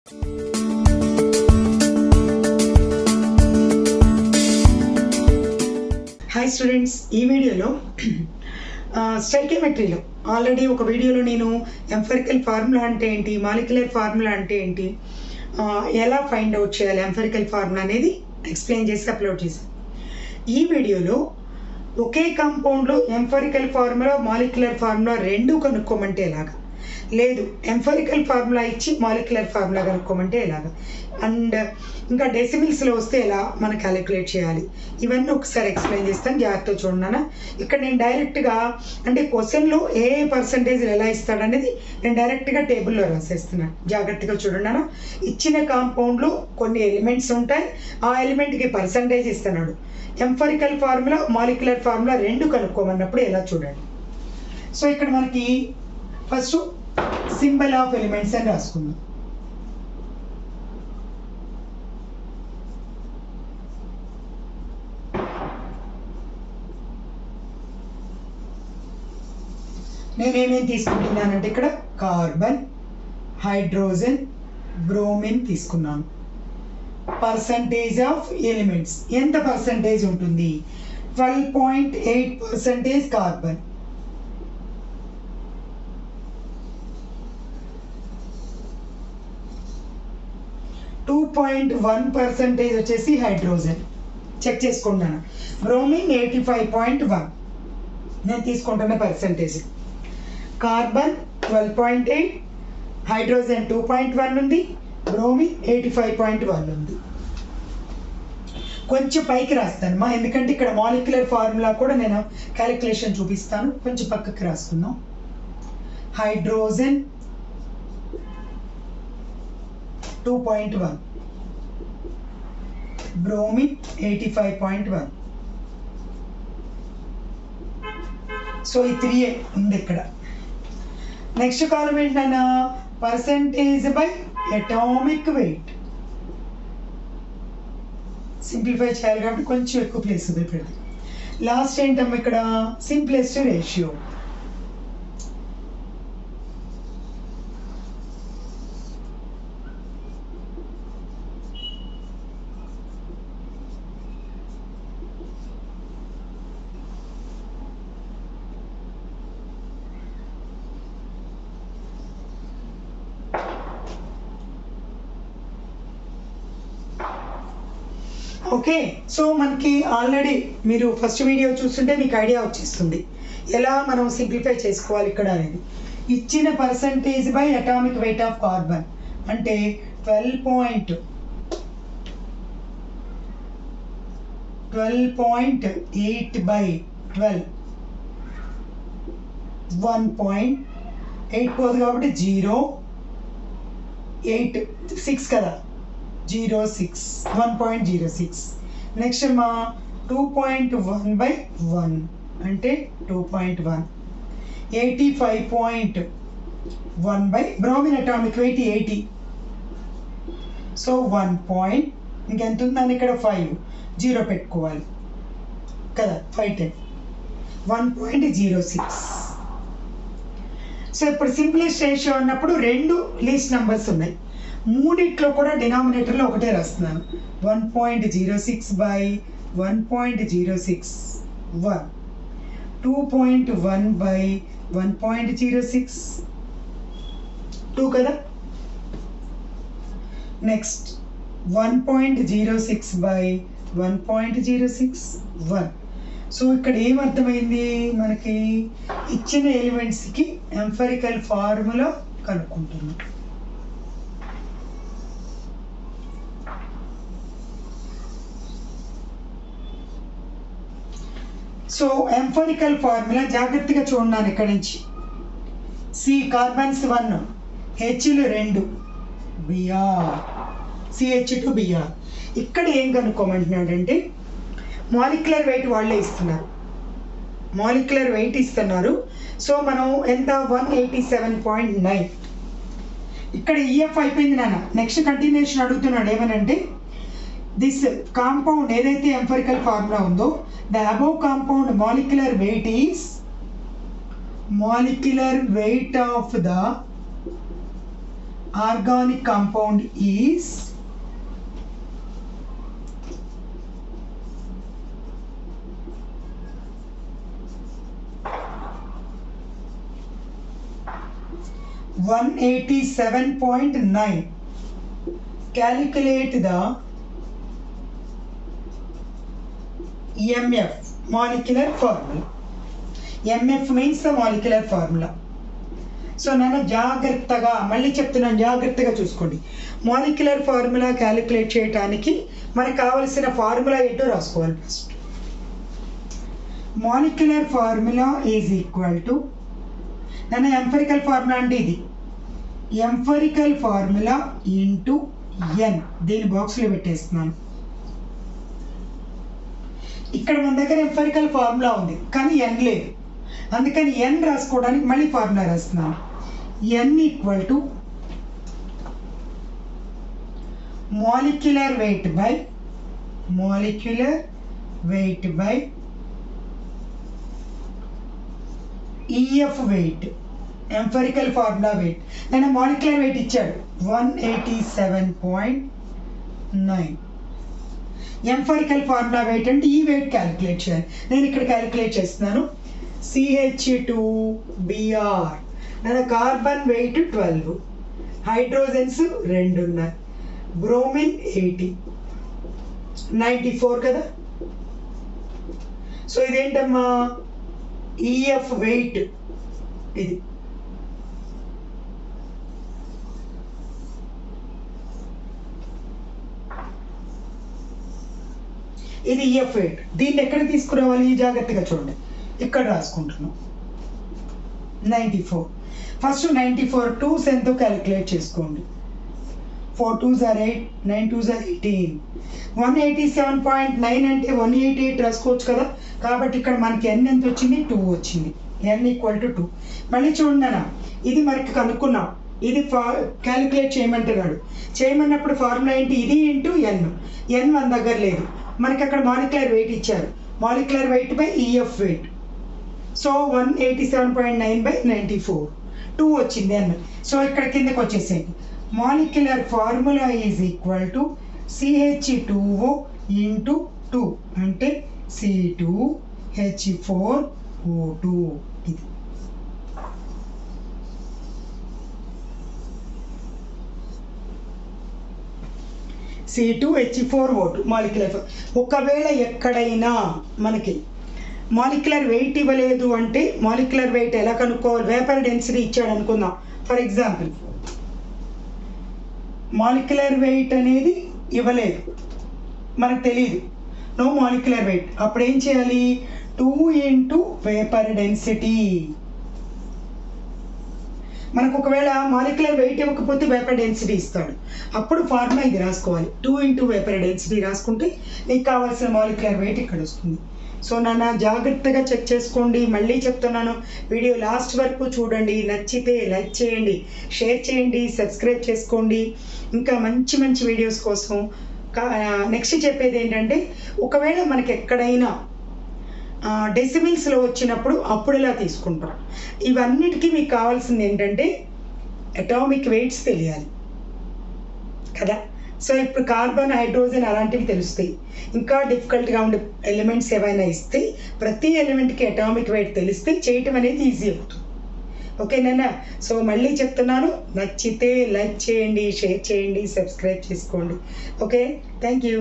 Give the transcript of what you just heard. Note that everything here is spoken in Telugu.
హాయ్ స్టూడెంట్స్, ఈ వీడియోలో స్టైకియోమెట్రీలో ఆల్రెడీ ఒక వీడియోలో నేను ఎంఫరికల్ ఫార్ములా అంటే ఏంటి, మాలిక్యులర్ ఫార్ములా అంటే ఏంటి, ఎలా ఫైండ్ అవుట్ చేయాలి ఎంఫరికల్ ఫార్ములా అనేది ఎక్స్ప్లెయిన్ చేసి అప్లోడ్ చేశాను. ఈ వీడియోలో ఒకే కాంపౌండ్లో ఎంఫరికల్ ఫార్ములా మాలిక్యులర్ ఫార్ములా రెండు కనుక్కోమంటే ఎలాగా, లేదు ఎంఫరికల్ ఫార్ములా ఇచ్చి మాలిక్యులర్ ఫార్ములా కనుక్కోమంటే ఎలాగా, అండ్ ఇంకా డెసిమిల్స్లో వస్తే ఎలా మనం క్యాలిక్యులేట్ చేయాలి, ఇవన్నీ ఒకసారి ఎక్స్ప్లెయిన్ చేస్తాను. జాగ్రత్తగా చూడన్నా. ఇక్కడ నేను డైరెక్ట్గా అంటే క్వశ్చన్లో ఏ పర్సంటేజ్ ఎలా ఇస్తాడనేది నేను డైరెక్ట్గా టేబుల్లో రాసేస్తున్నాను. జాగ్రత్తగా చూడన్నా. ఇచ్చిన కాంపౌండ్లో కొన్ని ఎలిమెంట్స్ ఉంటాయి, ఆ ఎలిమెంట్కి పర్సంటేజ్ ఇస్తున్నాడు. ఎంఫరికల్ ఫార్ములా మాలిక్యులర్ ఫార్ములా రెండు కనుక్కోమన్నప్పుడు ఎలా చూడండి. సో ఇక్కడ మనకి ఫస్ట్ సింబల్ ఆఫ్ ఎలిమెంట్స్ అని రాసుకుందాం. నేనేమేమి తీసుకుంటున్నానంటే ఇక్కడ కార్బన్, హైడ్రోజన్, బ్రోమిన్ తీసుకున్నాను. పర్సంటేజ్ ఆఫ్ ఎలిమెంట్స్ ఎంత పర్సంటేజ్ ఉంటుంది? 12.8% కార్బన్, 2.1% వచ్చేసి హైడ్రోజన్. చెక్ చేసుకుంటాను. బ్రోమిన్ 85.1 నేను తీసుకుంటున్న పర్సంటేజ్. కార్బన్ 12.8, హైడ్రోజన్ 2.1 ఉంది, బ్రోమిన్ 85.1 ఉంది. కొంచెం పైకి రాస్తాను ఎందుకంటే ఇక్కడ మాలిక్యులర్ ఫార్ములా కూడా నేను క్యాలిక్యులేషన్ చూపిస్తాను. కొంచెం పక్కకి రాసుకుందాం. Hydrogen 2.1, bromine 85.1. సో ఈ 3 ఉంది ఇక్కడ. నెక్స్ట్ కాలం ఏంటన్నా percentage by atomic weight. Simplify చేయాలి కాబట్టి కొంచెం ఎక్కువ ప్లేస్ ఉంది ఇప్పుడు. లాస్ట్ ఏంటమ్మా ఇక్కడ సింప్లెస్ట్ రేషియో. ఓకే, సో మనకి ఆల్రెడీ మీరు ఫస్ట్ వీడియో చూస్తుంటే మీకు ఐడియా వచ్చేస్తుంది ఎలా మనం సింప్లిఫై చేసుకోవాలి ఇక్కడ అనేది. ఇచ్చిన percentage by atomic weight of carbon అంటే 12.8 బై 12, 1.8 పోదు కాబట్టి 0.86 కదా, 1.06. నెక్స్ట్ మా 2.1 బై 1 అంటే 2.1, 85.1 by bromine atomic weight 80. So 1. ఇంకెంత ఉందని ఇక్కడ 5, 0 పెట్టుకోవాలి కదా, 510, 1.06. సో ఇప్పుడు సింప్లెస్ట్ రేషియో అన్నప్పుడు రెండు లీస్ట్ నెంబర్స్ ఉన్నాయి. మూడిట్లో కూడా డినామినేటర్లో ఒకటే రాస్తున్నాను. 1.06 బై 1.06, 1. 2.1 బై 1.06, 2 కదా. Next 1.06 by 1.06, 1. సో ఇక్కడ ఏమర్థమైంది మనకి, ఇచ్చిన ఎలిమెంట్స్కి ఎంఫరికల్ ఫార్ములా కనుక్కుంటున్నాం. సో ఎంఫరికల్ ఫార్ములా జాగ్రత్తగా చూడండి. ఇక్కడ నుంచి సి కార్బన్స్ 1, హెచ్లు 2, బిఆర్, CH2Br. ఇక్కడ ఏం కనుక్కోమంటున్నాడంటే మాలిక్యులర్ వెయిట్ వాళ్ళే ఇస్తున్నారు, మాలిక్యులర్ వెయిట్ ఇస్తున్నారు. సో మనం ఎంత 187.9. ఇక్కడ EF అయిపోయింది నాన్న. నెక్స్ట్ కంటిన్యూషన్ అడుగుతున్నాడు ఏమనంటే దిస్ కాంపౌండ్ ఏదైతే ఎంఫరికల్ ఫార్ములా ఉందో the above compound molecular weight is molecular weight of the organic compound is (187.9). Calculate the MF, molecular formula. MF means the molecular formula. So నన్ను జాగ్రత్తగా మళ్ళీ చెప్తున్నాను, జాగ్రత్తగా చూసుకోండి. మాలిక్యులర్ ఫార్ములా క్యాలిక్యులేట్ చేయడానికి మనకు కావలసిన ఫార్ములా ఏంటో రాసుకోవాలి. First molecular formula is equal to, నన్ను ఎంఫరికల్ ఫార్ములా అంటే ఇది ఎంఫరికల్ ఫార్ములా ఇంటూ ఎన్. దీని బాక్స్లో పెట్టేస్తున్నాను. ఇక్కడ మన దగ్గర ఎంఫరికల్ ఫార్ములా ఉంది కానీ ఎన్ లేదు, అందుకని ఎన్ రాసుకోవడానికి మళ్ళీ ఫార్ములా రాస్తున్నాను. N equal to molecular weight by EF weight, empirical formula weight. నేను మాలిక్యులర్ వెయిట్ ఇచ్చాడు 187.9. ఎంఫరికల్ ఫార్ములా వెయిట్ అంటే ఈ వెయిట్ క్యాలిక్యులేట్ చేయాలి. నేను ఇక్కడ క్యాలిక్యులేట్ చేస్తున్నాను. CH2Br, నేను కార్బన్ వెయిట్ 12, హైడ్రోజన్స్ 2 ఉన్నాయి, బ్రోమిన్ 80, 94 కదా. సో ఇదేంటమ్మా ఈఎఫ్ వెయిట్, ఇది ఇది ఈఎఫ్ వెయిట్. దీన్ని ఎక్కడ తీసుకురావాలి జాగ్రత్తగా చూడండి, ఇక్కడ రాసుకుంటున్నాం. 94. ఫస్ట్ 94 2s ఎంతో క్యాలిక్యులేట్ చేసుకోండి. 4 2s are 8, 9 2s are 18. 187.9 అంటే 188 రాసుకోవచ్చు కదా. కాబట్టి ఇక్కడ మనకి n ఎంత వచ్చింది, 2 వచ్చింది. n equal to 2. మళ్ళీ చూడండి అన్న, ఇది మనకి కనుక్కున్నాం, ఇది క్యాలిక్యులేట్ చేయమంటున్నాడు. చేయమన్నప్పుడు ఫార్ములా ఏంటి, ఇది ఇంటూ ఎన్. ఎన్ మన దగ్గర లేదు, మనకి అక్కడ మాలిక్యులర్ వెయిట్ ఇచ్చారు. Molecular weight by EF weight. So 187.9 by 94, 2 వచ్చింది అన్న. సో ఇక్కడ కిందకి వచ్చేసేయండి. Molecular formula is equal to CH2O into 2 అంటే C2H4O2. ఇది C2H4O2 మాలిక్యులర్. ఒకవేళ ఎక్కడైనా మనకి మాలిక్యులర్ వెయిట్ ఇవ్వలేదు అంటే మాలిక్యులర్ వెయిట్ ఎలా కనుక్కోవాలి, వేపర్ డెన్సిటీ ఇచ్చాడు అనుకుందాం. ఫర్ ఎగ్జాంపుల్ మాలిక్యులర్ వెయిట్ అనేది ఇవ్వలేదు, మనకు తెలియదు, నో మాలిక్యులర్ వెయిట్. అప్పుడు ఏం చేయాలి, 2 ఇంటూ వేపర్ డెన్సిటీ. మనకు ఒకవేళ మాలిక్యులర్ వెయిట్ ఇవ్వకపోతే వేపర్ డెన్సిటీ ఇస్తాడు, అప్పుడు ఫార్ములా ఇది రాసుకోవాలి. 2 ఇంటూ వేపర్ డెన్సిటీ రాసుకుంటే నీకు కావాల్సిన మాలిక్యులర్ వెయిట్ ఇక్కడ వస్తుంది. సో నన్ను జాగ్రత్తగా చెక్ చేసుకోండి. మళ్ళీ చెప్తున్నాను, వీడియో లాస్ట్ వరకు చూడండి. నచ్చితే లైక్ చేయండి, షేర్ చేయండి, సబ్స్క్రైబ్ చేసుకోండి. ఇంకా మంచి మంచి వీడియోస్ కోసం నెక్స్ట్ చెప్పేది ఏంటంటే, ఒకవేళ మనకి ఎక్కడైనా డెసిమిల్స్లో వచ్చినప్పుడు అప్పుడు ఇలా తీసుకుంటాం. ఇవన్నిటికీ మీకు కావాల్సింది ఏంటంటే అటామిక్ వెయిట్స్ తెలియాలి కదా. సో ఇప్పుడు కార్బన్, హైడ్రోజన్ అలాంటివి తెలుస్తాయి. ఇంకా డిఫికల్ట్గా ఉండే ఎలిమెంట్స్ ఏవైనా ఇస్తే ప్రతి ఎలిమెంట్కి అటామిక్ వెయిట్ తెలిస్తే చేయటం అనేది ఈజీ అవుతుంది. ఓకేనా. సో మళ్ళీ చెప్తున్నాను, నచ్చితే లైక్ చేయండి, షేర్ చేయండి, సబ్స్క్రైబ్ చేసుకోండి. Okay, thank you.